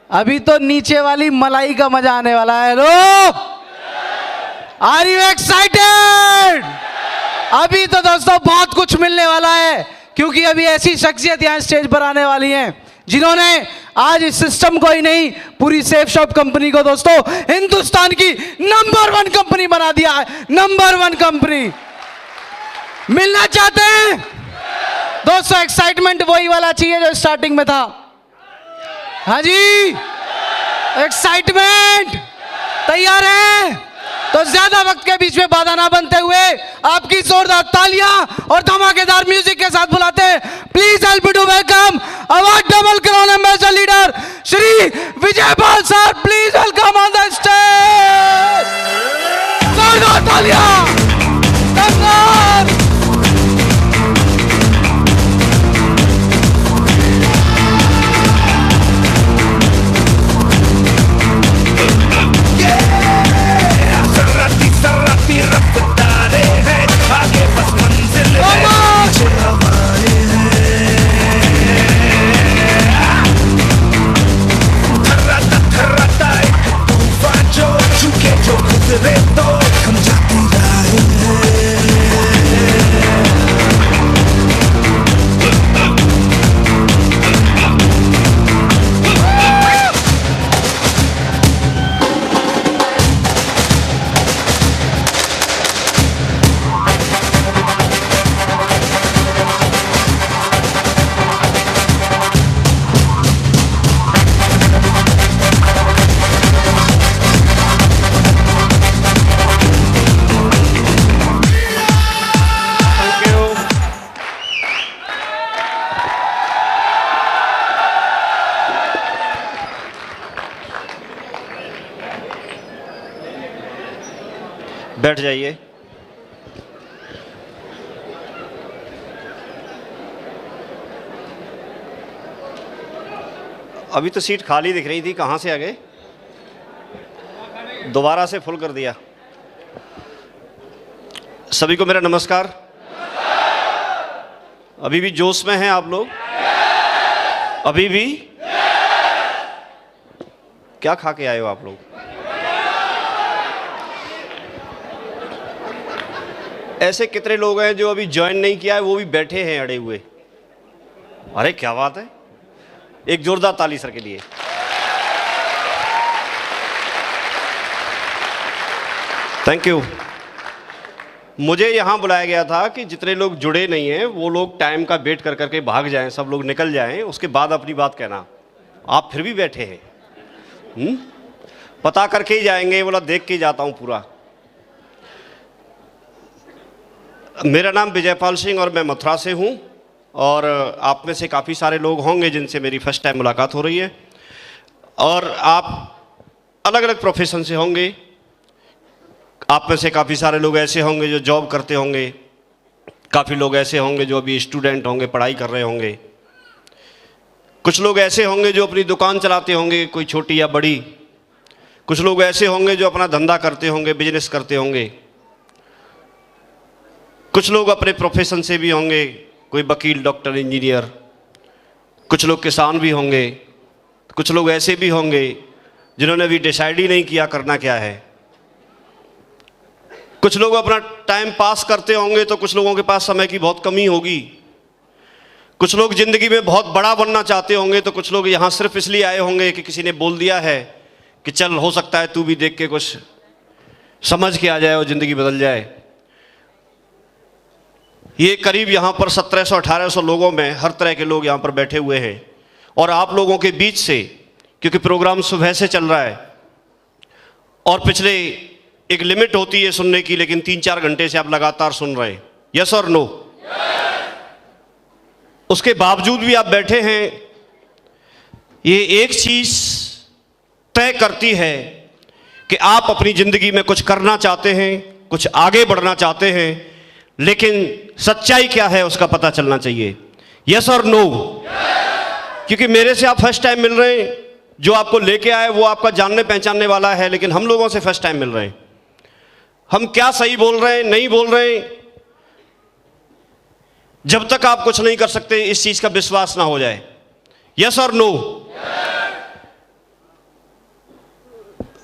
अभी तो नीचे वाली मलाई का मजा आने वाला है। लो, आर यू एक्साइटेड? अभी तो दोस्तों बहुत कुछ मिलने वाला है, क्योंकि अभी ऐसी शख्सियत यहाँ स्टेज पर आने वाली हैं जिन्होंने आज इस सिस्टम को ही नहीं, पूरी सेफ शॉप कंपनी को दोस्तों हिंदुस्तान की नंबर 1 कंपनी बना दिया है। Number 1 company. मिलना चाहते हैं दोस्तों? एक्साइटमेंट वही वाला चाहिए जो स्टार्टिंग में था। हाँ जी, एक्साइटमेंट। तैयार हैं? तो ज्यादा वक्त के बीच में बाधा ना बनते हुए आपकी जोरदार तालियां और धमाकेदार म्यूजिक के साथ बुलाते हैं। Please help me to welcome award double crown ambassador leader Shri Vijay Pal sir. Please welcome on the stage. जोरदार तालियां। बैठ जाइए। अभी तो सीट खाली दिख रही थी, कहाँ से आ गए? दोबारा से फुल कर दिया। सभी को मेरा नमस्कार। अभी भी जोश में हैं आप लोग? अभी भी? क्या खा के आए हो आप लोग? ऐसे कितने लोग हैं जो अभी ज्वाइन नहीं किया है, वो भी बैठे हैं अड़े हुए? अरे क्या बात है, एक जोरदार ताली सर के लिए। Thank you. मुझे यहाँ बुलाया गया था कि जितने लोग जुड़े नहीं हैं वो लोग टाइम का वेट कर करके भाग जाएं, सब लोग निकल जाएं, उसके बाद अपनी बात कहना। आप फिर भी बैठे हैं। पता करके ही जाएंगे, बोला देख के ही जाता हूँ पूरा। मेरा नाम विजयपाल सिंह और मैं मथुरा से हूँ, और आप में से काफ़ी सारे लोग होंगे जिनसे मेरी फर्स्ट टाइम मुलाकात हो रही है, और आप अलग अलग प्रोफेशन से होंगे। आप में से काफ़ी सारे लोग ऐसे होंगे जो जॉब करते होंगे, काफ़ी लोग ऐसे होंगे जो अभी स्टूडेंट होंगे, पढ़ाई कर रहे होंगे, कुछ लोग ऐसे होंगे जो अपनी दुकान चलाते होंगे, कोई छोटी या बड़ी, कुछ लोग ऐसे होंगे जो अपना धंधा करते होंगे, बिजनेस करते होंगे, कुछ लोग अपने प्रोफेशन से भी होंगे, कोई वकील, डॉक्टर, इंजीनियर, कुछ लोग किसान भी होंगे, कुछ लोग ऐसे भी होंगे जिन्होंने अभी डिसाइड ही नहीं किया करना क्या है, कुछ लोग अपना टाइम पास करते होंगे, तो कुछ लोगों के पास समय की बहुत कमी होगी, कुछ लोग ज़िंदगी में बहुत बड़ा बनना चाहते होंगे, तो कुछ लोग यहाँ सिर्फ इसलिए आए होंगे कि किसी ने बोल दिया है कि चल हो सकता है तू भी देख के कुछ समझ के आ जाए और ज़िंदगी बदल जाए। ये करीब यहाँ पर 1700-1800 लोगों में हर तरह के लोग यहाँ पर बैठे हुए हैं, और आप लोगों के बीच से, क्योंकि प्रोग्राम सुबह से चल रहा है और पिछले एक लिमिट होती है सुनने की, लेकिन 3-4 घंटे से आप लगातार सुन रहे हैं। यस और नो? उसके बावजूद भी आप बैठे हैं। ये एक चीज तय करती है कि आप अपनी जिंदगी में कुछ करना चाहते हैं, कुछ आगे बढ़ना चाहते हैं, लेकिन सच्चाई क्या है उसका पता चलना चाहिए। यस और नो? क्योंकि मेरे से आप फर्स्ट टाइम मिल रहे हैं, जो आपको लेके आए वो आपका जानने पहचानने वाला है, लेकिन हम लोगों से फर्स्ट टाइम मिल रहे हैं। हम क्या सही बोल रहे हैं, नहीं बोल रहे हैं, जब तक आप कुछ नहीं कर सकते इस चीज का विश्वास ना हो जाए। यस और नो?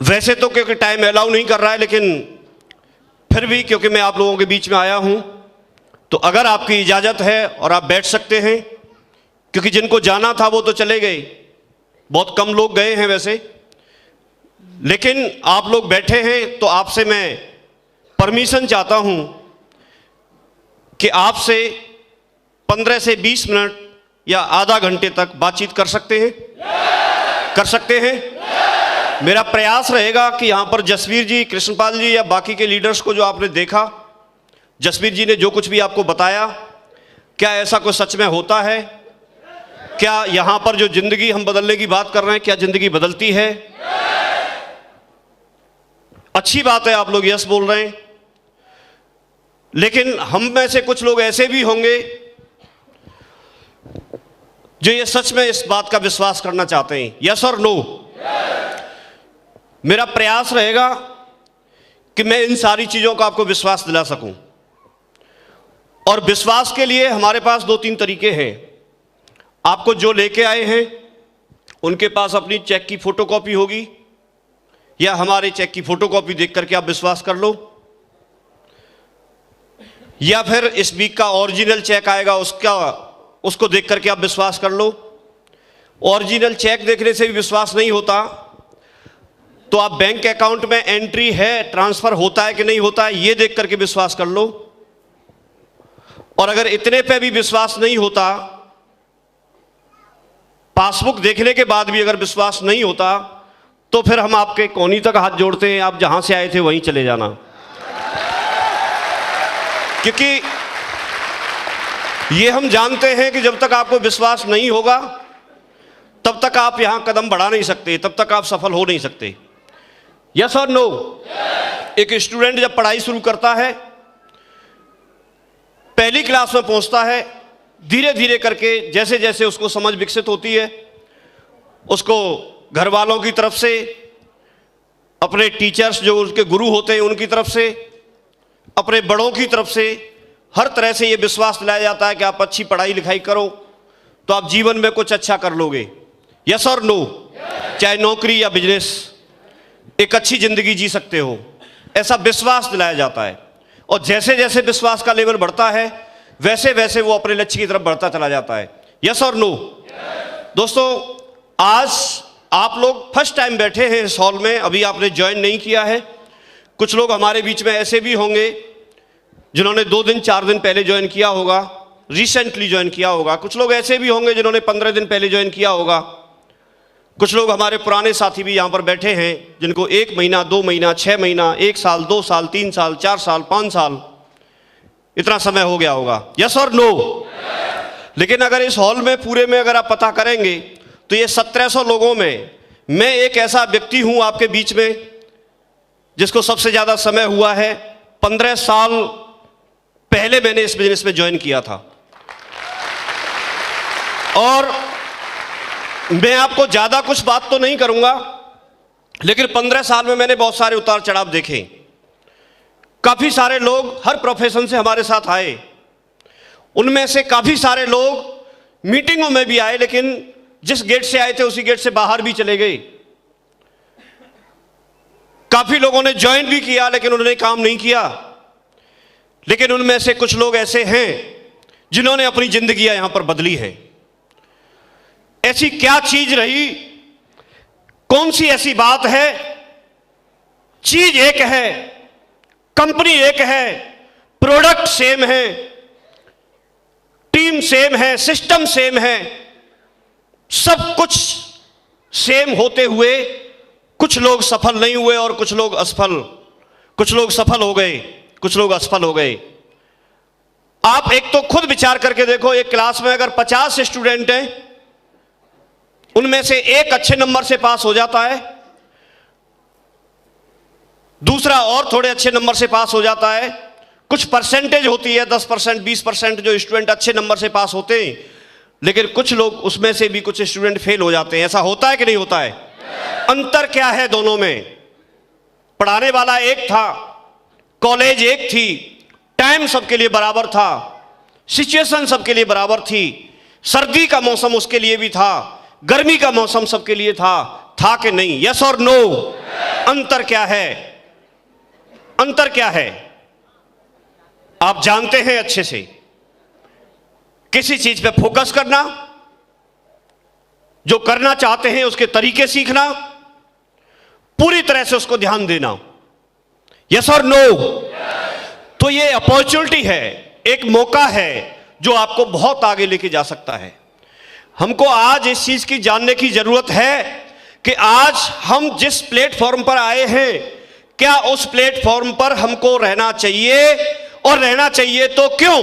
वैसे तो क्योंकि टाइम अलाउ नहीं कर रहा है, लेकिन फिर भी क्योंकि मैं आप लोगों के बीच में आया हूं, तो अगर आपकी इजाज़त है और आप बैठ सकते हैं, क्योंकि जिनको जाना था वो तो चले गए, बहुत कम लोग गए हैं वैसे, लेकिन आप लोग बैठे हैं तो आपसे मैं परमिशन चाहता हूं कि आपसे 15 से 20 मिनट या आधा घंटे तक बातचीत कर सकते हैं, कर सकते हैं। मेरा प्रयास रहेगा कि यहाँ पर जसवीर जी, कृष्णपाल जी या बाकी के लीडर्स को जो आपने देखा, जसवीर जी ने जो कुछ भी आपको बताया, क्या ऐसा कोई सच में होता है? क्या यहाँ पर जो जिंदगी हम बदलने की बात कर रहे हैं, क्या जिंदगी बदलती है? अच्छी बात है, आप लोग यस बोल रहे हैं, लेकिन हम में से कुछ लोग ऐसे भी होंगे जो ये सच में इस बात का विश्वास करना चाहते हैं। यस और नो? मेरा प्रयास रहेगा कि मैं इन सारी चीजों का आपको विश्वास दिला सकूं, और विश्वास के लिए हमारे पास 2-3 तरीके हैं। आपको जो लेके आए हैं उनके पास अपनी चेक की फोटोकॉपी होगी, या हमारे चेक की फोटोकॉपी देख करके आप विश्वास कर लो, या फिर इस वीक का ओरिजिनल चेक आएगा उसको देख करके आप विश्वास कर लो। ओरिजिनल चेक देखने से भी विश्वास नहीं होता तो आप बैंक अकाउंट में एंट्री है, ट्रांसफर होता है कि नहीं होता है, ये देख करके विश्वास कर लो। और अगर इतने पे भी विश्वास नहीं होता, पासबुक देखने के बाद भी अगर विश्वास नहीं होता, तो फिर हम आपके कोनी तक हाथ जोड़ते हैं, आप जहां से आए थे वहीं चले जाना। क्योंकि ये हम जानते हैं कि जब तक आपको विश्वास नहीं होगा तब तक आप यहां कदम बढ़ा नहीं सकते, तब तक आप सफल हो नहीं सकते। यस और नो? एक स्टूडेंट जब पढ़ाई शुरू करता है, पहली क्लास में पहुंचता है, धीरे धीरे करके जैसे जैसे उसको समझ विकसित होती है, उसको घर वालों की तरफ से, अपने टीचर्स जो उसके गुरु होते हैं उनकी तरफ से, अपने बड़ों की तरफ से, हर तरह से ये विश्वास दिलाया जाता है कि आप अच्छी पढ़ाई लिखाई करो तो आप जीवन में कुछ अच्छा कर लोगे। यस और नो? चाहे नौकरी या बिजनेस, एक अच्छी जिंदगी जी सकते हो, ऐसा विश्वास दिलाया जाता है। और जैसे जैसे विश्वास का लेवल बढ़ता है वैसे वैसे वो अपने लक्ष्य की तरफ बढ़ता चला जाता है। यस और नो? दोस्तों, आज आप लोग फर्स्ट टाइम बैठे हैं इस हॉल में, अभी आपने ज्वाइन नहीं किया है। कुछ लोग हमारे बीच में ऐसे भी होंगे जिन्होंने 2 दिन 4 दिन पहले ज्वाइन किया होगा, रिसेंटली ज्वाइन किया होगा। कुछ लोग ऐसे भी होंगे जिन्होंने 15 दिन पहले ज्वाइन किया होगा। कुछ लोग हमारे पुराने साथी भी यहाँ पर बैठे हैं जिनको 1 महीना, 2 महीना, 6 महीना, 1 साल, 2 साल, 3 साल, 4 साल, 5 साल, इतना समय हो गया होगा। यस और नो? लेकिन अगर इस हॉल में पूरे में अगर आप पता करेंगे तो ये 1700 लोगों में मैं एक ऐसा व्यक्ति हूं आपके बीच में जिसको सबसे ज्यादा समय हुआ है। 15 साल पहले मैंने इस बिजनेस में ज्वाइन किया था, और मैं आपको ज्यादा कुछ बात तो नहीं करूंगा, लेकिन 15 साल में मैंने बहुत सारे उतार चढ़ाव देखे। काफी सारे लोग हर प्रोफेशन से हमारे साथ आए, उनमें से काफी सारे लोग मीटिंगों में भी आए, लेकिन जिस गेट से आए थे उसी गेट से बाहर भी चले गए। काफी लोगों ने ज्वाइन भी किया लेकिन उन्होंने काम नहीं किया। लेकिन उनमें से कुछ लोग ऐसे हैं जिन्होंने अपनी जिंदगियां यहां पर बदली है। ऐसी क्या चीज रही, कौन सी ऐसी बात है? चीज एक है, कंपनी एक है, प्रोडक्ट सेम है, टीम सेम है, सिस्टम सेम है, सब कुछ सेम होते हुए कुछ लोग सफल नहीं हुए और कुछ लोग असफल, कुछ लोग सफल हो गए, कुछ लोग असफल हो गए। आप एक तो खुद विचार करके देखो, एक क्लास में अगर 50 स्टूडेंट हैं, उनमें से एक अच्छे नंबर से पास हो जाता है, दूसरा और थोड़े अच्छे नंबर से पास हो जाता है। कुछ परसेंटेज होती है, 10%, 20% जो स्टूडेंट अच्छे नंबर से पास होते हैं, लेकिन कुछ लोग उसमें से भी कुछ स्टूडेंट फेल हो जाते हैं। ऐसा होता है कि नहीं होता है? अंतर क्या है दोनों में? पढ़ाने वाला एक था, कॉलेज एक थी, टाइम सबके लिए बराबर था, सिचुएशन सबके लिए बराबर थी, सर्दी का मौसम उसके लिए भी था, गर्मी का मौसम सबके लिए था, था कि नहीं? यस और नो? अंतर क्या है? अंतर क्या है? आप जानते हैं अच्छे से। किसी चीज पे फोकस करना, जो करना चाहते हैं उसके तरीके सीखना, पूरी तरह से उसको ध्यान देना। यस और नो? तो ये अपॉर्चुनिटी है, एक मौका है जो आपको बहुत आगे लेके जा सकता है। हमको आज इस चीज की जानने की जरूरत है कि आज हम जिस प्लेटफॉर्म पर आए हैं, क्या उस प्लेटफॉर्म पर हमको रहना चाहिए, और रहना चाहिए तो क्यों?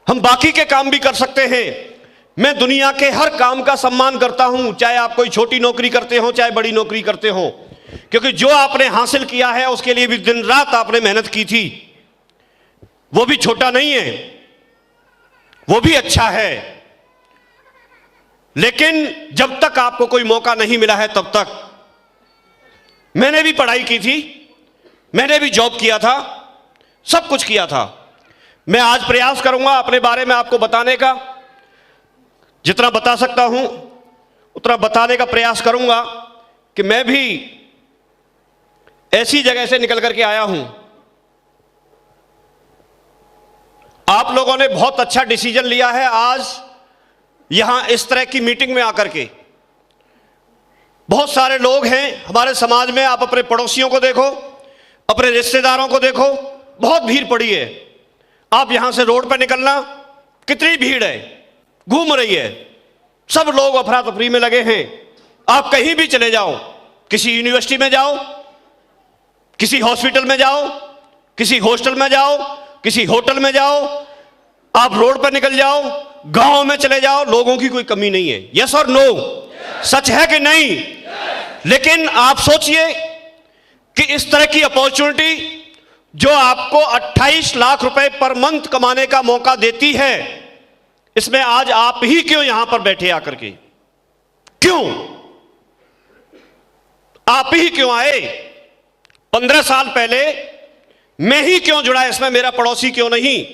हम बाकी के काम भी कर सकते हैं। मैं दुनिया के हर काम का सम्मान करता हूं, चाहे आप कोई छोटी नौकरी करते हो चाहे बड़ी नौकरी करते हो, क्योंकि जो आपने हासिल किया है उसके लिए भी दिन रात आपने मेहनत की थी। वो भी छोटा नहीं है, वो भी अच्छा है। लेकिन जब तक आपको कोई मौका नहीं मिला है तब तक, मैंने भी पढ़ाई की थी, मैंने भी जॉब किया था, सब कुछ किया था। मैं आज प्रयास करूंगा अपने बारे में आपको बताने का, जितना बता सकता हूं उतना बताने का प्रयास करूंगा कि मैं भी ऐसी जगह से निकल करके आया हूं। आप लोगों ने बहुत अच्छा डिसीजन लिया है आज यहां इस तरह की मीटिंग में आकर के। बहुत सारे लोग हैं हमारे समाज में, आप अपने पड़ोसियों को देखो, अपने रिश्तेदारों को देखो, बहुत भीड़ पड़ी है। आप यहां से रोड पर निकलना, कितनी भीड़ है, घूम रही है, सब लोग अफरा तफरी में लगे हैं। आप कहीं भी चले जाओ, किसी यूनिवर्सिटी में जाओ, किसी हॉस्पिटल में जाओ, किसी हॉस्टल में जाओ, किसी होटल में जाओ, आप रोड पर निकल जाओ, गांव में चले जाओ, लोगों की कोई कमी नहीं है। यस और नो? सच है कि नहीं? लेकिन आप सोचिए कि इस तरह की अपॉर्चुनिटी जो आपको 28 लाख रुपए पर मंथ कमाने का मौका देती है, इसमें आज आप ही क्यों यहां पर बैठे आकर के? क्यों आप ही क्यों आए? 15 साल पहले मैं ही क्यों जुड़ा इसमें, मेरा पड़ोसी क्यों नहीं?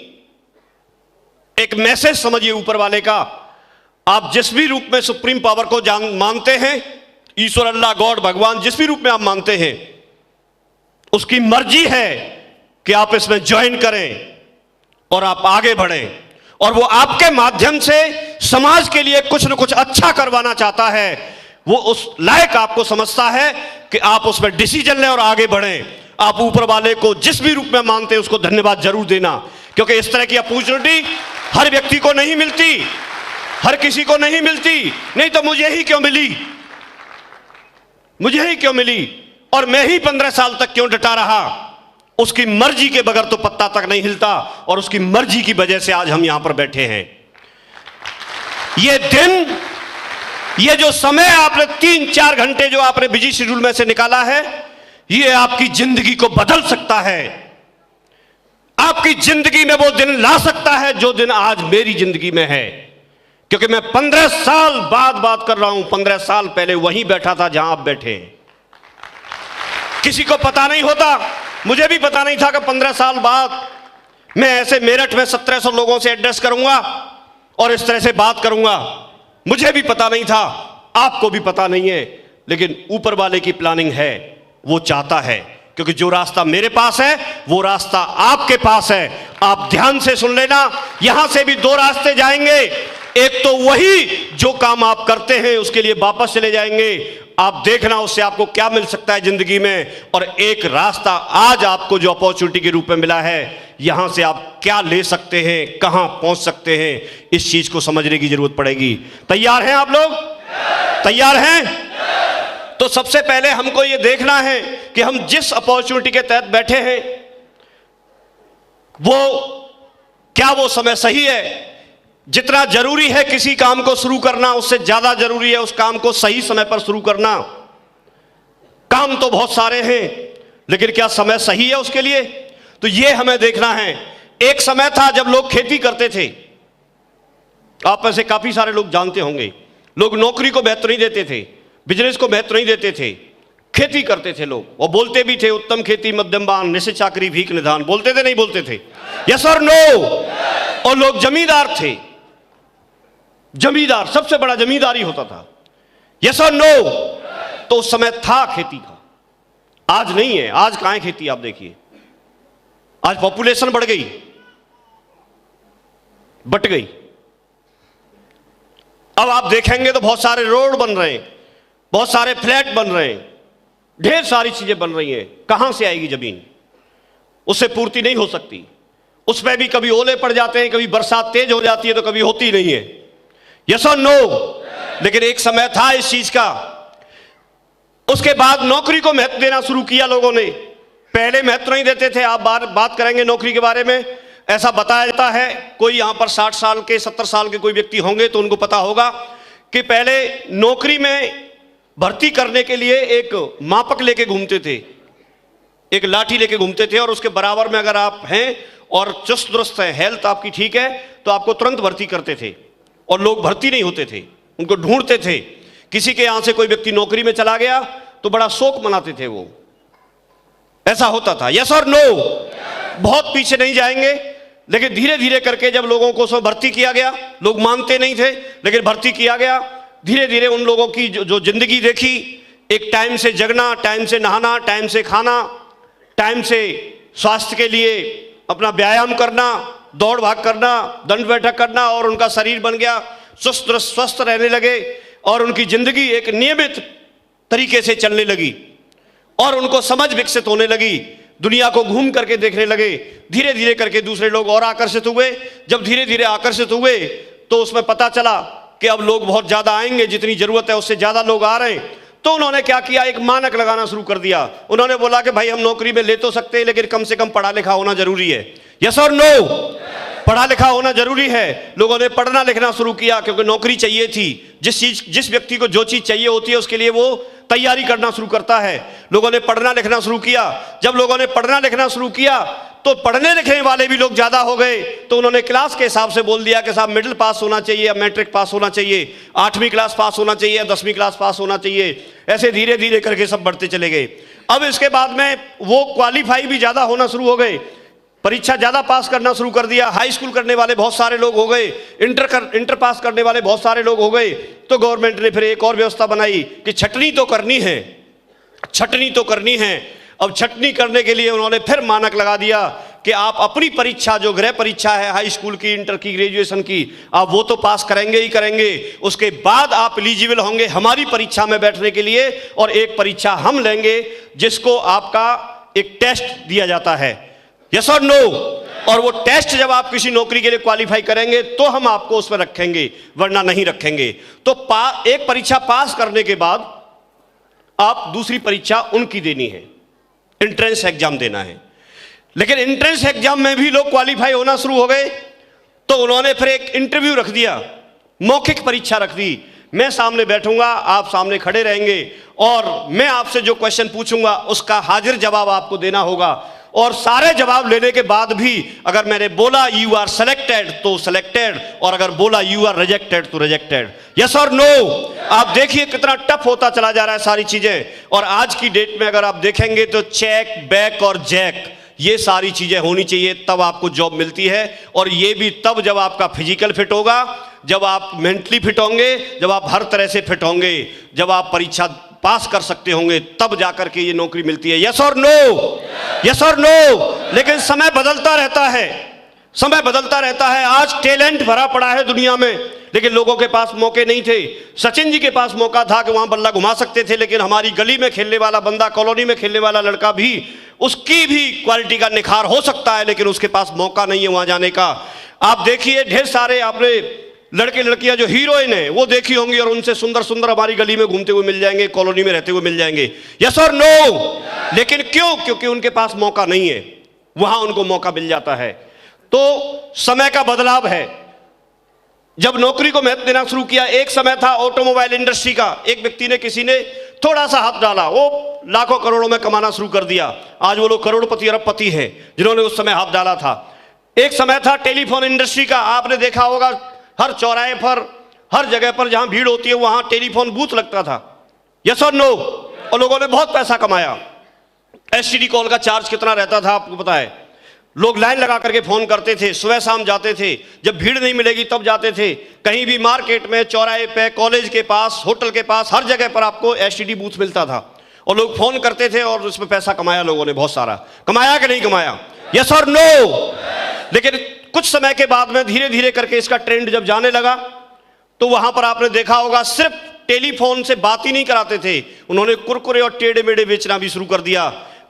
एक मैसेज समझिए ऊपर वाले का। आप जिस भी रूप में सुप्रीम पावर को मानते हैं, ईश्वर, अल्लाह, गॉड, भगवान, जिस भी रूप में आप मानते हैं, उसकी मर्जी है कि आप इसमें ज्वाइन करें और आप आगे बढ़ें, और वो आपके माध्यम से समाज के लिए कुछ न कुछ अच्छा करवाना चाहता है। वो उस लायक आपको समझता है कि आप उसमें डिसीजन लें और आगे बढ़ें। आप ऊपर वाले को जिस भी रूप में मानते हैं उसको धन्यवाद जरूर देना, क्योंकि इस तरह की अपॉर्चुनिटी हर व्यक्ति को नहीं मिलती, हर किसी को नहीं मिलती। नहीं तो मुझे ही क्यों मिली, मुझे ही क्यों मिली, और मैं ही 15 साल तक क्यों डटा रहा? उसकी मर्जी के बगैर तो पत्ता तक नहीं हिलता, और उसकी मर्जी की वजह से आज हम यहां पर बैठे हैं। ये दिन, ये जो समय आपने 3-4 घंटे जो आपने बिजी शेड्यूल में से निकाला है, ये आपकी जिंदगी को बदल सकता है। आपकी जिंदगी में वो दिन ला सकता है जो दिन आज मेरी जिंदगी में है। क्योंकि मैं 15 साल बाद बात कर रहा हूं, 15 साल पहले वहीं बैठा था जहां आप बैठे हैं। किसी को पता नहीं होता, मुझे भी पता नहीं था कि 15 साल बाद मैं ऐसे मेरठ में 1700 लोगों से एड्रेस करूंगा और इस तरह से बात करूंगा। मुझे भी पता नहीं था, आपको भी पता नहीं है, लेकिन ऊपर वाले की प्लानिंग है, वो चाहता है। क्योंकि जो रास्ता मेरे पास है वो रास्ता आपके पास है। आप ध्यान से सुन लेना, यहां से भी 2 रास्ते जाएंगे। एक तो वही जो काम आप करते हैं उसके लिए वापस चले जाएंगे, आप देखना उससे आपको क्या मिल सकता है जिंदगी में। और एक रास्ता आज आपको जो अपॉर्चुनिटी के रूप में मिला है, यहां से आप क्या ले सकते हैं, कहां पहुंच सकते हैं, इस चीज को समझने की जरूरत पड़ेगी। तैयार हैं आप लोग? तैयार हैं? तो सबसे पहले हमको यह देखना है कि हम जिस अपॉर्चुनिटी के तहत बैठे हैं वो क्या वो समय सही है। जितना जरूरी है किसी काम को शुरू करना, उससे ज्यादा जरूरी है उस काम को सही समय पर शुरू करना। काम तो बहुत सारे हैं, लेकिन क्या समय सही है उसके लिए, तो यह हमें देखना है। एक समय था जब लोग खेती करते थे, आप में से काफी सारे लोग जानते होंगे। लोग नौकरी को महत्व नहीं देते थे, बिजनेस को महत्व नहीं देते थे, खेती करते थे लोग। वो बोलते भी थे उत्तम खेती मध्यम बान, निश्चित चाकरी भीख निधान। बोलते थे नहीं बोलते थे? यस और नो? और लोग जमींदार थे, जमींदार, सबसे बड़ा जमींदारी होता था। यस और नो? तो उस समय था खेती का, आज नहीं है। आज कहां है खेती? आप देखिए, आज पॉपुलेशन बढ़ गई, बट गई। अब आप देखेंगे तो बहुत सारे रोड बन रहे हैं, बहुत सारे फ्लैट बन रहे हैं, ढेर सारी चीजें बन रही हैं। कहां से आएगी जमीन? उससे पूर्ति नहीं हो सकती। उसमें भी कभी ओले पड़ जाते हैं, कभी बरसात तेज हो जाती है, तो कभी होती नहीं है। यस और नो? लेकिन एक समय था इस चीज का। उसके बाद नौकरी को महत्व देना शुरू किया लोगों ने। पहले महत्व नहीं देते थे। आप बात करेंगे नौकरी के बारे में, ऐसा बताया जाता है, कोई यहां पर 60 साल के 70 साल के कोई व्यक्ति होंगे तो उनको पता होगा कि पहले नौकरी में भर्ती करने के लिए एक मापक लेके घूमते थे, एक लाठी लेके घूमते थे, और उसके बराबर में अगर आप हैं और चुस्त दुरुस्त हैं, हेल्थ आपकी ठीक है, तो आपको तुरंत भर्ती करते थे। और लोग भर्ती नहीं होते थे, उनको ढूंढते थे। किसी के यहां से कोई व्यक्ति नौकरी में चला गया तो बड़ा शोक मनाते थे वो, ऐसा होता था। यस और नो? बहुत पीछे नहीं जाएंगे, लेकिन धीरे धीरे करके जब लोगों को उसमें भर्ती किया गया, लोग मानते नहीं थे लेकिन भर्ती किया गया, धीरे धीरे उन लोगों की जो जिंदगी देखी, एक टाइम से जगना, टाइम से नहाना, टाइम से खाना, टाइम से स्वास्थ्य के लिए अपना व्यायाम करना, दौड़ भाग करना, दंड बैठक करना, और उनका शरीर बन गया, स्वस्थ रहने लगे, और उनकी जिंदगी एक नियमित तरीके से चलने लगी, और उनको समझ विकसित होने लगी, दुनिया को घूम करके देखने लगे। धीरे धीरे करके दूसरे लोग और आकर्षित हुए। जब धीरे धीरे आकर्षित हुए तो उसमें पता चला कि अब लोग बहुत ज्यादा आएंगे, जितनी जरूरत है उससे ज्यादा लोग आ रहे हैं। तो उन्होंने क्या किया, एक मानक लगाना शुरू कर दिया। उन्होंने बोला कि भाई हम नौकरी में ले तो सकते हैं, लेकिन कम से कम पढ़ा लिखा होना जरूरी है। यस और नो? पढ़ा लिखा होना जरूरी है। लोगों ने पढ़ना लिखना शुरू किया, क्योंकि नौकरी चाहिए थी। जिस व्यक्ति को जो चीज चाहिए होती है उसके लिए वो तैयारी करना शुरू करता है। लोगों ने पढ़ना लिखना शुरू किया। जब लोगों ने पढ़ना लिखना शुरू किया तो पढ़ने लिखने वाले भी लोग ज्यादा हो गए। तो उन्होंने क्लास के हिसाब से बोल दिया कि साहब मिडिल पास होना चाहिए, या मैट्रिक पास होना चाहिए, 8वीं क्लास पास होना चाहिए, या 10वीं क्लास पास होना चाहिए। ऐसे धीरे धीरे करके सब बढ़ते चले गए। अब इसके बाद में वो क्वालिफाई भी ज्यादा होना शुरू हो गए, परीक्षा ज्यादा पास करना शुरू कर दिया। हाई स्कूल करने वाले बहुत सारे लोग हो गए, इंटर पास करने वाले बहुत सारे लोग हो गए। तो गवर्नमेंट ने फिर एक और व्यवस्था बनाई कि छटनी तो करनी है, छटनी तो करनी है। अब छटनी करने के लिए उन्होंने फिर मानक लगा दिया कि आप अपनी परीक्षा, जो गृह परीक्षा है हाई स्कूल की, इंटर की, ग्रेजुएशन की, आप वो तो पास करेंगे ही करेंगे। उसके बाद आप एलिजिबल होंगे हमारी परीक्षा में बैठने के लिए, और एक परीक्षा हम लेंगे जिसको आपका एक टेस्ट दिया जाता है। यस और नो? और वो टेस्ट जब आप किसी नौकरी के लिए क्वालिफाई करेंगे तो हम आपको उसमें रखेंगे, वरना नहीं रखेंगे। तो एक परीक्षा पास करने के बाद आप दूसरी परीक्षा उनकी देनी है, एंट्रेंस एग्जाम देना है। लेकिन एंट्रेंस एग्जाम में भी लोग क्वालिफाई होना शुरू हो गए, तो उन्होंने फिर एक इंटरव्यू रख दिया, मौखिक परीक्षा रख दी। मैं सामने बैठूंगा, आप सामने खड़े रहेंगे, और मैं आपसे जो क्वेश्चन पूछूंगा उसका हाजिर जवाब आपको देना होगा। और सारे जवाब लेने के बाद भी अगर मैंने बोला यू आर सेलेक्टेड तो सेलेक्टेड, और अगर बोला यू आर रिजेक्टेड तो रिजेक्टेड। यस और नो? आप देखिए कितना टफ होता चला जा रहा है सारी चीजें। और आज की डेट में अगर आप देखेंगे तो चेक, बैक और जैक, ये सारी चीजें होनी चाहिए, तब आपको जॉब मिलती है। और ये भी तब जब आपका फिजिकल फिट होगा, जब आप मेंटली फिट होंगे, जब आप हर तरह से फिट होंगे, जब आप परीक्षा पास कर सकते होंगे, तब जाकर के ये नौकरी मिलती है। यस और नो? यस और नो? लेकिन समय बदलता रहता है, समय बदलता रहता है। आज टैलेंट भरा पड़ा है दुनिया में, लेकिन लोगों के पास मौके नहीं थे। सचिन जी के पास मौका था कि वहां बल्ला घुमा सकते थे, लेकिन हमारी गली में खेलने वाला बंदा, कॉलोनी में खेलने वाला लड़का भी, उसकी भी क्वालिटी का निखार हो सकता है, लेकिन उसके पास मौका नहीं है वहां जाने का। आप देखिए ढेर सारे आपने लड़के लड़कियां जो हीरोइन है वो देखी होंगी, और उनसे सुंदर सुंदर हमारी गली में घूमते हुए मिल जाएंगे, कॉलोनी में रहते हुए मिल जाएंगे। यस और नो? लेकिन क्यों? क्योंकि उनके पास मौका नहीं है, वहां उनको मौका मिल जाता है। तो समय का बदलाव है। जब नौकरी को महत्व देना शुरू किया, एक समय था ऑटोमोबाइल इंडस्ट्री का, एक व्यक्ति ने, किसी ने थोड़ा सा हाथ डाला, वो लाखों करोड़ों में कमाना शुरू कर दिया। आज वो लोग करोड़पति अरबपति हैं जिन्होंने उस समय हाथ डाला था। एक समय था टेलीफोन इंडस्ट्री का, आपने देखा होगा हर चौराहे पर, हर जगह पर जहां भीड़ होती है वहां टेलीफोन बूथ लगता था। यस और नो? और लोगों ने बहुत पैसा कमाया। एसटीडी कॉल का चार्ज कितना रहता था आपको पता है? लोग लाइन लगा करके फोन करते थे, सुबह शाम जाते थे, जब भीड़ नहीं मिलेगी तब जाते थे। कहीं भी मार्केट में, चौराहे पे, कॉलेज के पास, होटल के पास, हर जगह पर आपको एसटीडी बूथ मिलता था और लोग फोन करते थे और उसमें पैसा कमाया लोगों ने, बहुत सारा कमाया कि नहीं कमाया, यस और नो। लेकिन कुछ समय के बाद में धीरे धीरे करके इसका ट्रेंड जब जाने लगा तो वहां पर आपने देखा होगा सिर्फ टेलीफोन से बात ही नहीं कराते थे, उन्होंने कुरकुरे और टेढ़े मेढ़े बेचना भी शुरू कर दिया,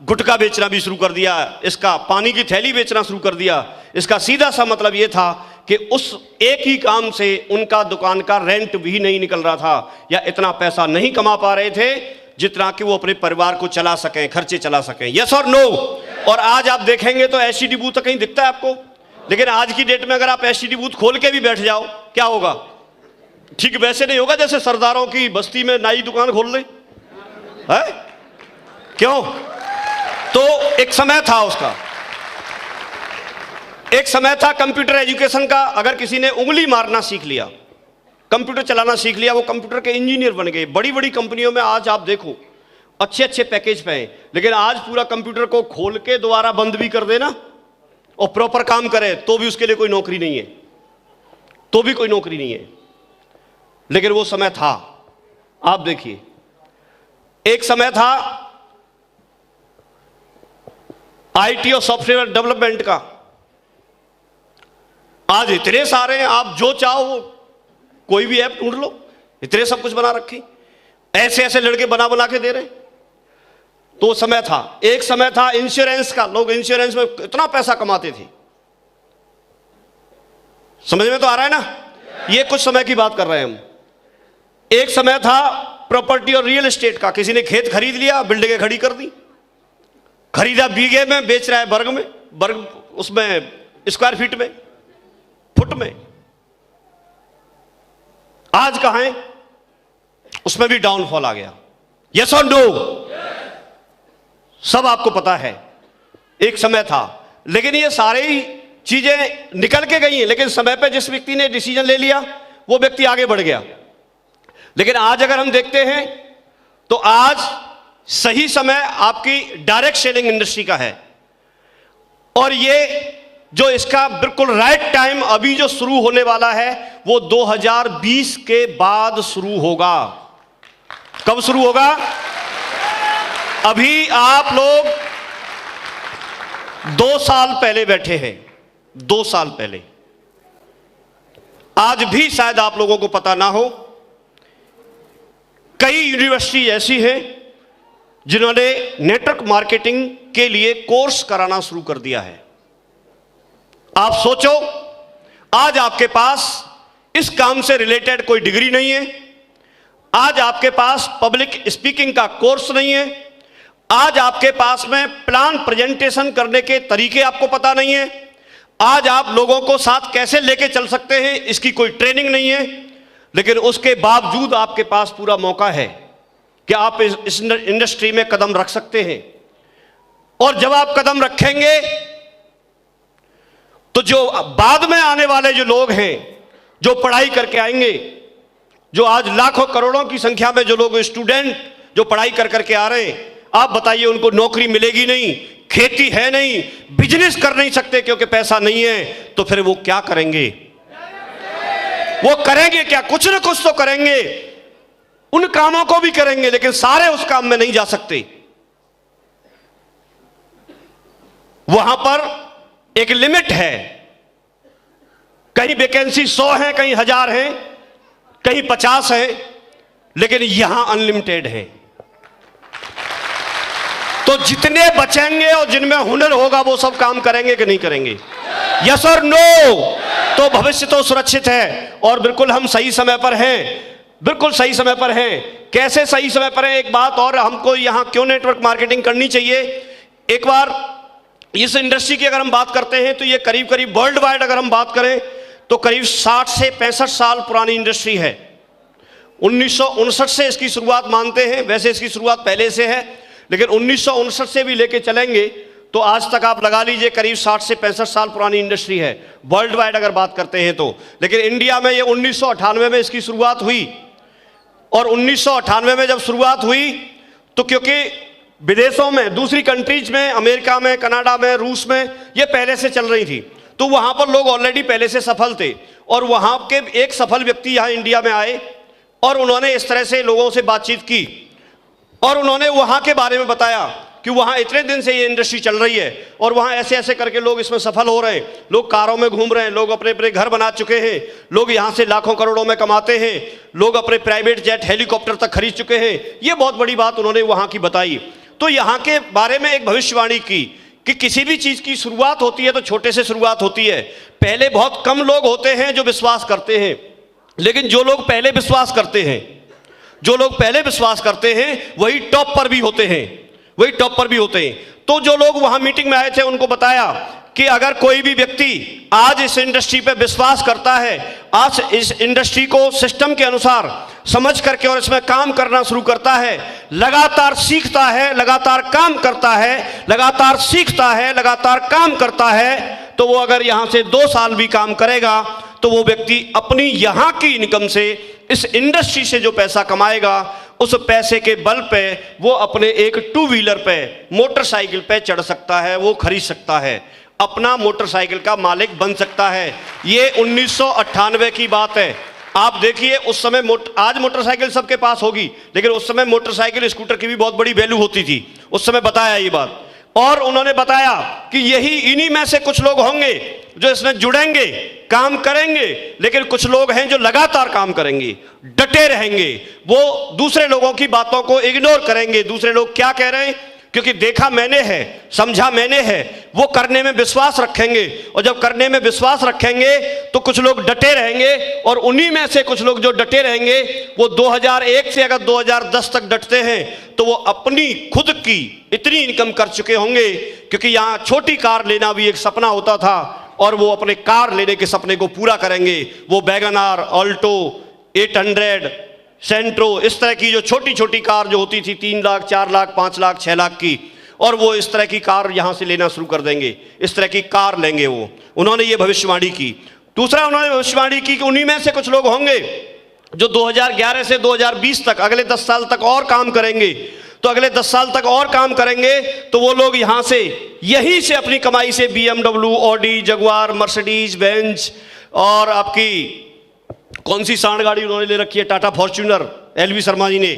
गुटखा बेचना भी शुरू कर दिया, इसका पानी की थैली बेचना शुरू कर दिया। इसका सीधा सा मतलब यह था कि उस एक ही काम से उनका दुकान का रेंट भी नहीं निकल रहा था या इतना पैसा नहीं कमा पा रहे थे जितना कि वो अपने परिवार को चला सकें, खर्चे चला सकें, यस और नो। और आज आप देखेंगे तो एसटीडी बूथ तो कहीं दिखता है आपको, लेकिन आज की डेट में अगर आप एसटीडी बूथ खोल के भी बैठ जाओ क्या होगा? ठीक वैसे नहीं होगा जैसे सरदारों की बस्ती में नाई दुकान खोल ले, है क्यों? तो एक समय था उसका, एक समय था कंप्यूटर एजुकेशन का। अगर किसी ने उंगली मारना सीख लिया, कंप्यूटर चलाना सीख लिया, वो कंप्यूटर के इंजीनियर बन गए। बड़ी बड़ी कंपनियों में आज आप देखो अच्छे अच्छे पैकेज पे हैं, लेकिन आज पूरा कंप्यूटर को खोल के दोबारा बंद भी कर देना और प्रॉपर काम करे तो भी उसके लिए कोई नौकरी नहीं है, तो भी कोई नौकरी नहीं है। लेकिन वो समय था, आप देखिए एक समय था आईटी और सॉफ्टवेयर डेवलपमेंट का। आज इतने सारे हैं, आप जो चाहो कोई भी ऐप ढूंढ लो, इतने सब कुछ बना रखे, ऐसे ऐसे लड़के बना बना के दे रहे। तो समय था, एक समय था इंश्योरेंस का, लोग इंश्योरेंस में इतना पैसा कमाते थे। समझ में तो आ रहा है ना? ये कुछ समय की बात कर रहे हैं हम। एक समय था प्रॉपर्टी और रियल एस्टेट का, किसी ने खेत खरीद लिया, बिल्डिंगें खड़ी कर दी, खरीदा बीघे में, बेच रहा है वर्ग में, वर्ग उसमें स्क्वायर फीट में, फुट में। आज कहां है? उसमें भी डाउनफॉल आ गया, यस और नो? सब आपको पता है एक समय था, लेकिन ये सारी चीजें निकल के गई हैं। लेकिन समय पे जिस व्यक्ति ने डिसीजन ले लिया वो व्यक्ति आगे बढ़ गया। लेकिन आज अगर हम देखते हैं तो आज सही समय आपकी डायरेक्ट सेलिंग इंडस्ट्री का है, और ये जो इसका बिल्कुल राइट टाइम अभी जो शुरू होने वाला है वो 2020 के बाद शुरू होगा। कब शुरू होगा? अभी आप लोग 2 साल पहले बैठे हैं, 2 साल पहले। आज भी शायद आप लोगों को पता ना हो, कई यूनिवर्सिटी ऐसी हैं जिन्होंने नेटवर्क मार्केटिंग के लिए कोर्स कराना शुरू कर दिया है। आप सोचो, आज आपके पास इस काम से रिलेटेड कोई डिग्री नहीं है, आज आपके पास पब्लिक स्पीकिंग का कोर्स नहीं है, आज आपके पास में प्लान प्रेजेंटेशन करने के तरीके आपको पता नहीं है, आज आप लोगों को साथ कैसे लेके चल सकते हैं इसकी कोई ट्रेनिंग नहीं है। लेकिन उसके बावजूद आपके पास पूरा मौका है कि आप इस इंडस्ट्री में कदम रख सकते हैं। और जब आप कदम रखेंगे तो जो बाद में आने वाले जो लोग हैं, जो पढ़ाई करके आएंगे, जो आज लाखों करोड़ों की संख्या में जो लोग स्टूडेंट जो पढ़ाई कर करके आ रहे हैं, आप बताइए उनको नौकरी मिलेगी नहीं, खेती है नहीं, बिजनेस कर नहीं सकते क्योंकि पैसा नहीं है, तो फिर वो क्या करेंगे? वो करेंगे क्या? कुछ न कुछ तो करेंगे, उन कामों को भी करेंगे, लेकिन सारे उस काम में नहीं जा सकते। वहां पर एक लिमिट है, कहीं वैकेंसी 100 है, कहीं 1000 है, कहीं 50 है, लेकिन यहां अनलिमिटेड है। तो जितने बचेंगे और जिनमें हुनर होगा वो सब काम करेंगे कि नहीं करेंगे? यस और नो? तो भविष्य तो सुरक्षित है और बिल्कुल हम सही समय पर हैं, बिल्कुल सही समय पर हैं। कैसे सही समय पर हैं? एक बात और, हमको यहां क्यों नेटवर्क मार्केटिंग करनी चाहिए? एक बार इस इंडस्ट्री की अगर हम बात करते हैं तो ये करीब करीब वर्ल्ड वाइड अगर हम बात करें तो करीब 60 से 65 साल पुरानी इंडस्ट्री है। 1959 से इसकी शुरुआत मानते हैं, वैसे इसकी शुरुआत पहले से है, लेकिन 1959 से भी लेके चलेंगे तो आज तक आप लगा लीजिए करीब 60 से 65 साल पुरानी इंडस्ट्री है वर्ल्ड वाइड अगर बात करते हैं तो। लेकिन इंडिया में ये 1998 में इसकी शुरुआत हुई, और 1998 में जब शुरुआत हुई तो क्योंकि विदेशों में, दूसरी कंट्रीज में, अमेरिका में, कनाडा में, रूस में ये पहले से चल रही थी। तो वहां पर लोग ऑलरेडी पहले से सफल थे और वहां के एक सफल व्यक्ति यहां इंडिया में आए और उन्होंने इस तरह से लोगों से बातचीत की और उन्होंने वहां के बारे में बताया कि वहां इतने दिन से ये इंडस्ट्री चल रही है और वहां ऐसे ऐसे करके लोग इसमें सफल हो रहे हैं, लोग कारों में घूम रहे हैं, लोग अपने अपने घर बना चुके हैं, लोग यहां से लाखों करोड़ों में कमाते हैं, लोग अपने प्राइवेट जेट हेलीकॉप्टर तक खरीद चुके हैं। ये बहुत बड़ी बात उन्होंने वहां की बताई। तो यहां के बारे में एक भविष्यवाणी की कि किसी भी चीज की शुरुआत होती है तो छोटे से शुरुआत होती है। पहले बहुत कम लोग होते हैं जो विश्वास करते हैं, लेकिन जो लोग पहले विश्वास करते हैं, जो लोग पहले विश्वास करते हैं वही टॉप पर भी होते हैं, वही टॉप पर भी होते हैं। तो जो लोग वहां मीटिंग में आए थे उनको बताया कि अगर कोई भी व्यक्ति आज इस इंडस्ट्री पे विश्वास करता है, आज इस इंडस्ट्री को सिस्टम के अनुसार समझ करके और इसमें काम करना शुरू करता है, लगातार सीखता है, लगातार काम करता है, लगातार सीखता है, लगातार काम करता है, तो वो अगर यहां से 2 साल भी काम करेगा तो वो व्यक्ति अपनी यहां की इनकम से, इस इंडस्ट्री से जो पैसा कमाएगा, उस पैसे के बल पे वो अपने एक 2 व्हीलर पे, मोटरसाइकिल पे चढ़ सकता है, वो खरीद सकता है, अपना मोटरसाइकिल का मालिक बन सकता है। ये 1998 की बात है। आप देखिए उस समय आज मोटरसाइकिल सबके पास होगी, लेकिन उस समय मोटरसाइकिल स्कूटर की भी बहुत बड़ी वैल्यू होती थी। उस समय बताया ये बात और उन्होंने बताया कि यही इन्हीं में से कुछ लोग होंगे जो इसमें जुड़ेंगे, काम करेंगे, लेकिन कुछ लोग हैं जो लगातार काम करेंगे, डटे रहेंगे, वो दूसरे लोगों की बातों को इग्नोर करेंगे, दूसरे लोग क्या कह रहे हैं क्योंकि देखा मैंने है, समझा मैंने है, वो करने में विश्वास रखेंगे और जब करने में विश्वास रखेंगे तो कुछ लोग डटे रहेंगे और उन्हीं में से कुछ लोग जो डटे रहेंगे वो 2001 से अगर 2010 तक डटते हैं तो वो अपनी खुद की इतनी इनकम कर चुके होंगे, क्योंकि यहाँ छोटी कार लेना भी एक सपना होता था और वो अपने कार लेने के सपने को पूरा करेंगे। वो वैगन आर, ऑल्टो, 800, सेंट्रो, इस तरह की जो छोटी छोटी कार जो होती थी 3 लाख, 4 लाख, 5 लाख, 6 लाख की, और वो इस तरह की कार यहां से लेना शुरू कर देंगे, इस तरह की कार लेंगे वो। उन्होंने ये भविष्यवाणी की। दूसरा उन्होंने भविष्यवाणी की कि उन्हीं में से कुछ लोग होंगे जो 2011 से 2020 तक अगले 10 साल तक और काम करेंगे। तो अगले 10 साल तक और काम करेंगे तो वो लोग यहां से, यहीं से अपनी कमाई से BMW, Audi, Jaguar, Mercedes Benz और आपकी कौन सी सांड गाड़ी उन्होंने ले रखी है, टाटा फॉर्च्यूनर, LV शर्मा जी ने,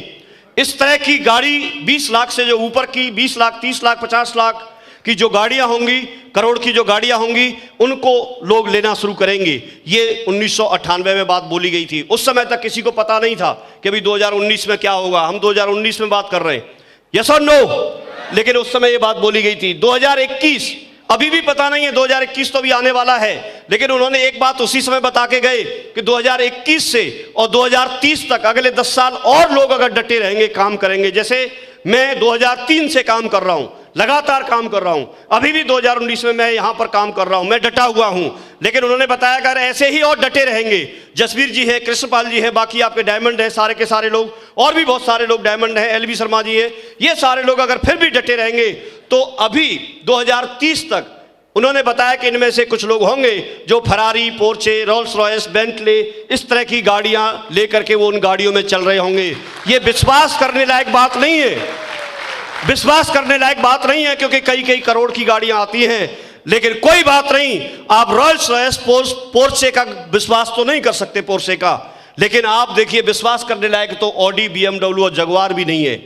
इस तरह की गाड़ी 20 लाख से जो ऊपर की 20 लाख, 30 लाख, 50 लाख की जो गाड़ियां होंगी, करोड़ की जो गाड़ियां होंगी, उनको लोग लेना शुरू करेंगे। ये 1998 में बात बोली गई थी। उस समय तक किसी को पता नहीं था कि अभी 2019 में क्या होगा। हम 2019 में बात कर रहे हैं, यस और नो, लेकिन उस समय ये बात बोली गई थी। 2021 अभी भी पता नहीं है, 2021 तो भी आने वाला है, लेकिन उन्होंने एक बात उसी समय बता के गए कि 2021 से और 2030 तक अगले 10 साल और लोग अगर डटे रहेंगे, काम करेंगे, जैसे मैं 2003 से काम कर रहा हूं, लगातार काम कर रहा हूं, अभी भी 2019 में मैं यहां पर काम कर रहा हूं, मैं डटा हुआ हूं, लेकिन उन्होंने बताया अगर ऐसे ही और डटे रहेंगे, जसवीर जी है, कृष्णपाल जी है, बाकी आपके डायमंड है, सारे के सारे लोग, और भी बहुत सारे लोग डायमंड हैं, LV शर्मा जी है, ये सारे लोग अगर फिर भी डटे रहेंगे तो अभी 2030 तक उन्होंने बताया कि इनमें से कुछ लोग होंगे जो फरारी, पोर्चे, रोल्स रॉयस, बेंटले, इस तरह की गाड़ियां लेकर के वो उन गाड़ियों में चल रहे होंगे। ये विश्वास करने लायक बात नहीं है, विश्वास करने लायक बात नहीं है, क्योंकि कई कई करोड़ की गाड़ियां आती हैं, लेकिन कोई बात नहीं, आप रॉल्स रॉयस, पोर्चे का विश्वास तो नहीं कर सकते, पोर्चे का, लेकिन आप देखिए विश्वास करने लायक तो ऑडी, BMW और जगुआर भी नहीं है।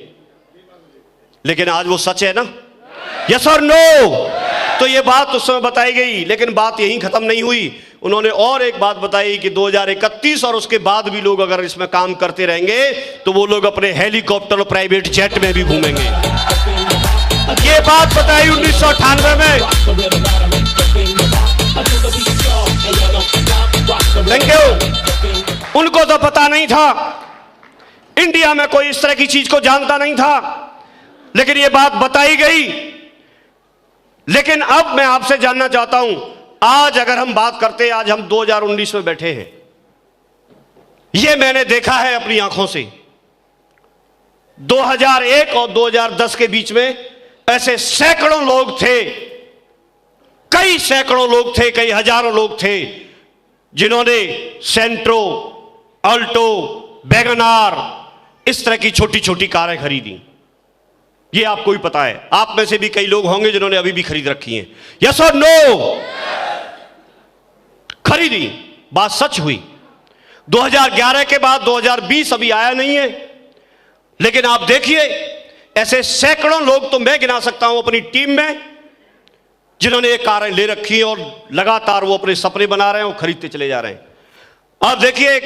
लेकिन आज वो सच है ना, यस और नो। तो ये बात उस समय बताई गई, लेकिन बात यहीं खत्म नहीं हुई। उन्होंने और एक बात बताई कि 2031 और उसके बाद भी लोग अगर इसमें काम करते रहेंगे तो वो लोग अपने हेलीकॉप्टर और प्राइवेट जेट में भी घूमेंगे। ये बात बताई 1998 में। Thank you. उनको तो पता नहीं था, इंडिया में कोई इस तरह की चीज को जानता नहीं था, लेकिन ये बात बताई गई। लेकिन अब मैं आपसे जानना चाहता हूं, आज अगर हम बात करते, आज हम 2019 में बैठे हैं, यह मैंने देखा है अपनी आंखों से। 2001 और 2010 के बीच में ऐसे सैकड़ों लोग थे, कई सैकड़ों लोग थे, कई हजारों लोग थे जिन्होंने सेंट्रो, ऑल्टो, वैगन आर, इस तरह की छोटी छोटी कारें खरीदी। ये आपको भी पता है। आप में से भी कई लोग होंगे जिन्होंने अभी भी खरीद रखी हैं। यस और नो? खरीदी, बात सच हुई। 2011 के बाद 2020 अभी आया नहीं है, लेकिन आप देखिए ऐसे सैकड़ों लोग तो मैं गिना सकता हूं अपनी टीम में जिन्होंने ये कारें ले रखी हैं और लगातार वो अपने सपने बना रहे हैं और खरीदते चले जा रहे हैं। आप देखिए